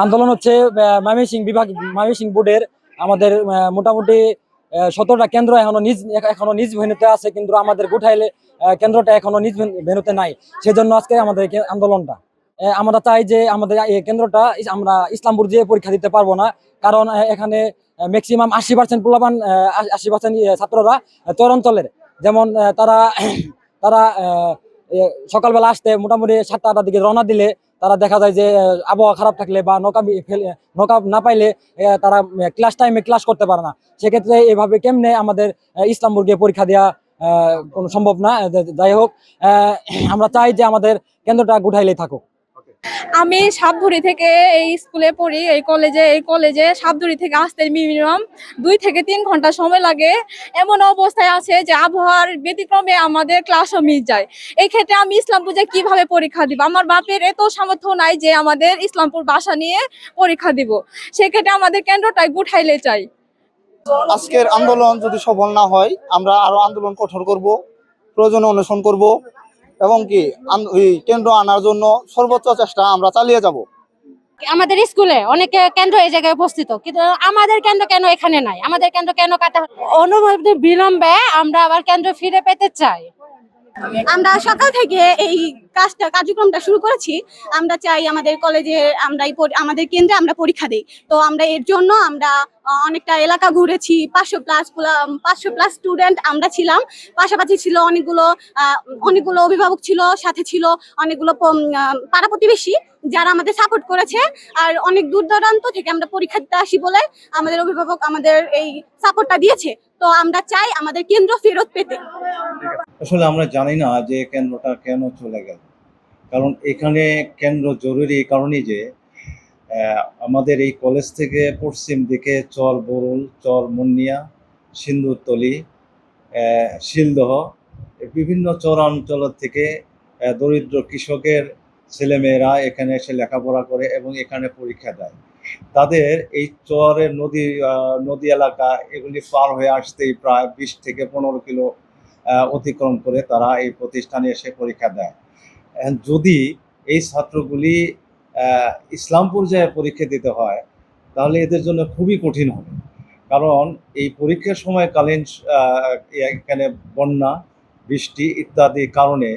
আন্দোলন হচ্ছে ময়মনসিংহ বোর্ডের আমাদের মোটামুটি 17টা কেন্দ্র এখনো নিজ ভেন্যুতে আছে, কিন্তু আমাদের গুঠাইলে কেন্দ্রটা এখনো নিজ ভেন্যুতে নাই। সেজন্য আজকে আমাদের আন্দোলনটা। আমরা চাই যে আমাদের এই কেন্দ্রটা আমরা ইসলামপুর যেয়ে পরীক্ষা দিতে পারবো না, কারণ এখানে ম্যাক্সিমাম 80% পোলাপান 80% ছাত্ররা চর অঞ্চলের, যেমন তারা তারা সকালবেলা আসতে মোটামুটি 7টা-8টার দিকে রওনা দিলে তারা দেখা যায় যে আবহাওয়া খারাপ থাকলে বা নৌকা না পাইলে তারা ক্লাস টাইমে ক্লাস করতে পারে না। সেক্ষেত্রে এভাবে কেমনে আমাদের ইসলামপুর গিয়ে পরীক্ষা দেওয়া কোনো সম্ভব না। যাই হোক, আমরা চাই যে আমাদের কেন্দ্রটা গুঠাইলেই থাকুক। আমি সাবধুরি থেকে এই স্কুলে পড়ি, এই কলেজে সাবধুরি থেকে আসতে মিনিমাম 2 থেকে 3 ঘন্টা সময় লাগে। এমন অবস্থায় আছে যে আবহাওয়ার ব্যতিক্রমে আমাদের ক্লাসও মিস যায়। এই ক্ষেত্রে আমি ইসলামপুর যে কিভাবে পরীক্ষা দিব? আমার বাপের এত সামর্থ্য নাই যে আমাদের ইসলামপুর বাসা নিয়ে পরীক্ষা দিব। সেক্ষেত্রে আমাদের কেন্দ্রটাই গুঠাইলে চাই। আজকের আন্দোলন যদি সফল না হয়, আমরা আরো আন্দোলন কঠোর করব, প্রয়োজনে অনশন করব এবং কি কেন্দ্র আনার জন্য সর্বোচ্চ চেষ্টা আমরা চালিয়ে যাব। আমাদের স্কুলে অনেকে কেন্দ্র এই জায়গায় উপস্থিত, কিন্তু আমাদের কেন্দ্র কেন এখানে নাই? আমাদের কেন্দ্র কেন কাটা? অনুমতি বিলম্বে আমরা আবার কেন্দ্র ফিরে পেতে চাই। আমরা সকাল থেকে এই কার্যক্রমটা শুরু করেছি। আমরা চাই আমাদের কলেজে আমাদের কেন্দ্রে আমরা পরীক্ষা দিই। তো আমরা এর জন্য আমরা অনেকটা এলাকা ঘুরেছি। 500 প্লাস স্টুডেন্ট আমরা ছিলাম। পাশাপাশি ছিল অনেকগুলো অভিভাবক ছিল, সাথে ছিল অনেকগুলো পাড়া প্রতিবেশী যারা আমাদের সাপোর্ট করেছে। আর অনেক দূর দূরান্ত থেকে আমরা পরীক্ষা দিতে আসি বলে আমাদের অভিভাবক আমাদের এই সাপোর্টটা দিয়েছে। তো আমরা চাই আমাদের কেন্দ্র ফেরত পেতে। আসলে আমরা জানি না যে কেন্দ্রটা কেন চলে গেল, কারণ এখানে কেন্দ্র জরুরি এই কারণেই যে আমাদের এই কলেজ থেকে পশ্চিম দিকে চর বরুল, চর মুন্নিয়া, সিন্দুরতলি, শিলদহ, বিভিন্ন চরাঞ্চল থেকে দরিদ্র কৃষকের ছেলেমেয়েরা এখানে এসে লেখাপড়া করে এবং এখানে পরীক্ষা দেয়। তাদের এই চরের নদী এলাকা এগুলি পার হয়ে আসতেই প্রায় 20 থেকে 15 কিলো অতিক্রম করে তারা এই প্রতিষ্ঠানে এসে পরীক্ষা দেয়। যদি এই ছাত্রগুলি ইসলামপুর যায় পরীক্ষা দিতে হয়, তাহলে এদের জন্য খুবই কঠিন হবে, কারণ এই পরীক্ষার সময়কালীন এখানে বন্যা, বৃষ্টি ইত্যাদি কারণে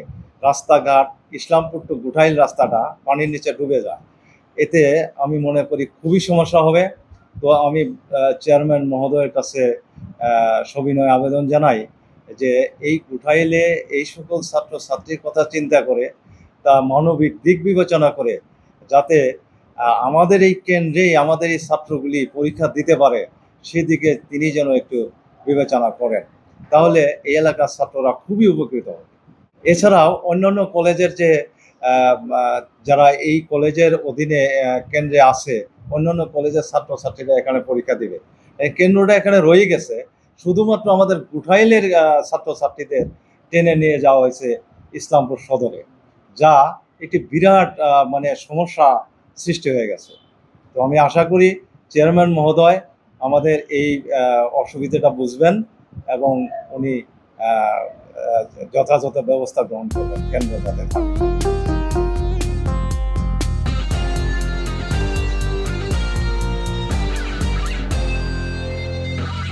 রাস্তাঘাট ইসলামপুর টু গুঠাইল রাস্তাটা পানির নিচে ডুবে যায়। এতে আমি মনে করি খুবই সমস্যা হবে। তো আমি চেয়ারম্যান মহোদয়ের কাছে সবিনয় আবেদন জানাই যে এই গুঠাইলে এই সকল ছাত্রছাত্রীর কথা চিন্তা করে, তা মানবিক দিক বিবেচনা করে, যাতে আমাদের এই কেন্দ্রেই আমাদের এই ছাত্রগুলি পরীক্ষা দিতে পারে, সেদিকে তিনি যেন একটু বিবেচনা করেন। তাহলে এই এলাকার ছাত্ররা খুবই উপকৃত হবে। এছাড়াও অন্যান্য কলেজের যে যারা এই কলেজের অধীনে কেন্দ্রে আছে, অন্যান্য কলেজের ছাত্রছাত্রীরা এখানে পরীক্ষা দিবে। এই কেন্দ্রটা এখানে রয়ে গেছে, শুধুমাত্র আমাদের গুঠাইলের ছাত্রছাত্রীদের টেনে নিয়ে যাওয়া হয়েছে ইসলামপুর সদরে, যা একটি বিরাট সমস্যা সৃষ্টি হয়ে গেছে। তো আমি আশা করি চেয়ারম্যান মহোদয় আমাদের এই অসুবিধাটা বুঝবেন এবং উনি যথাযথ ব্যবস্থা গ্রহণ করবেন কেন্দ্র তাদের।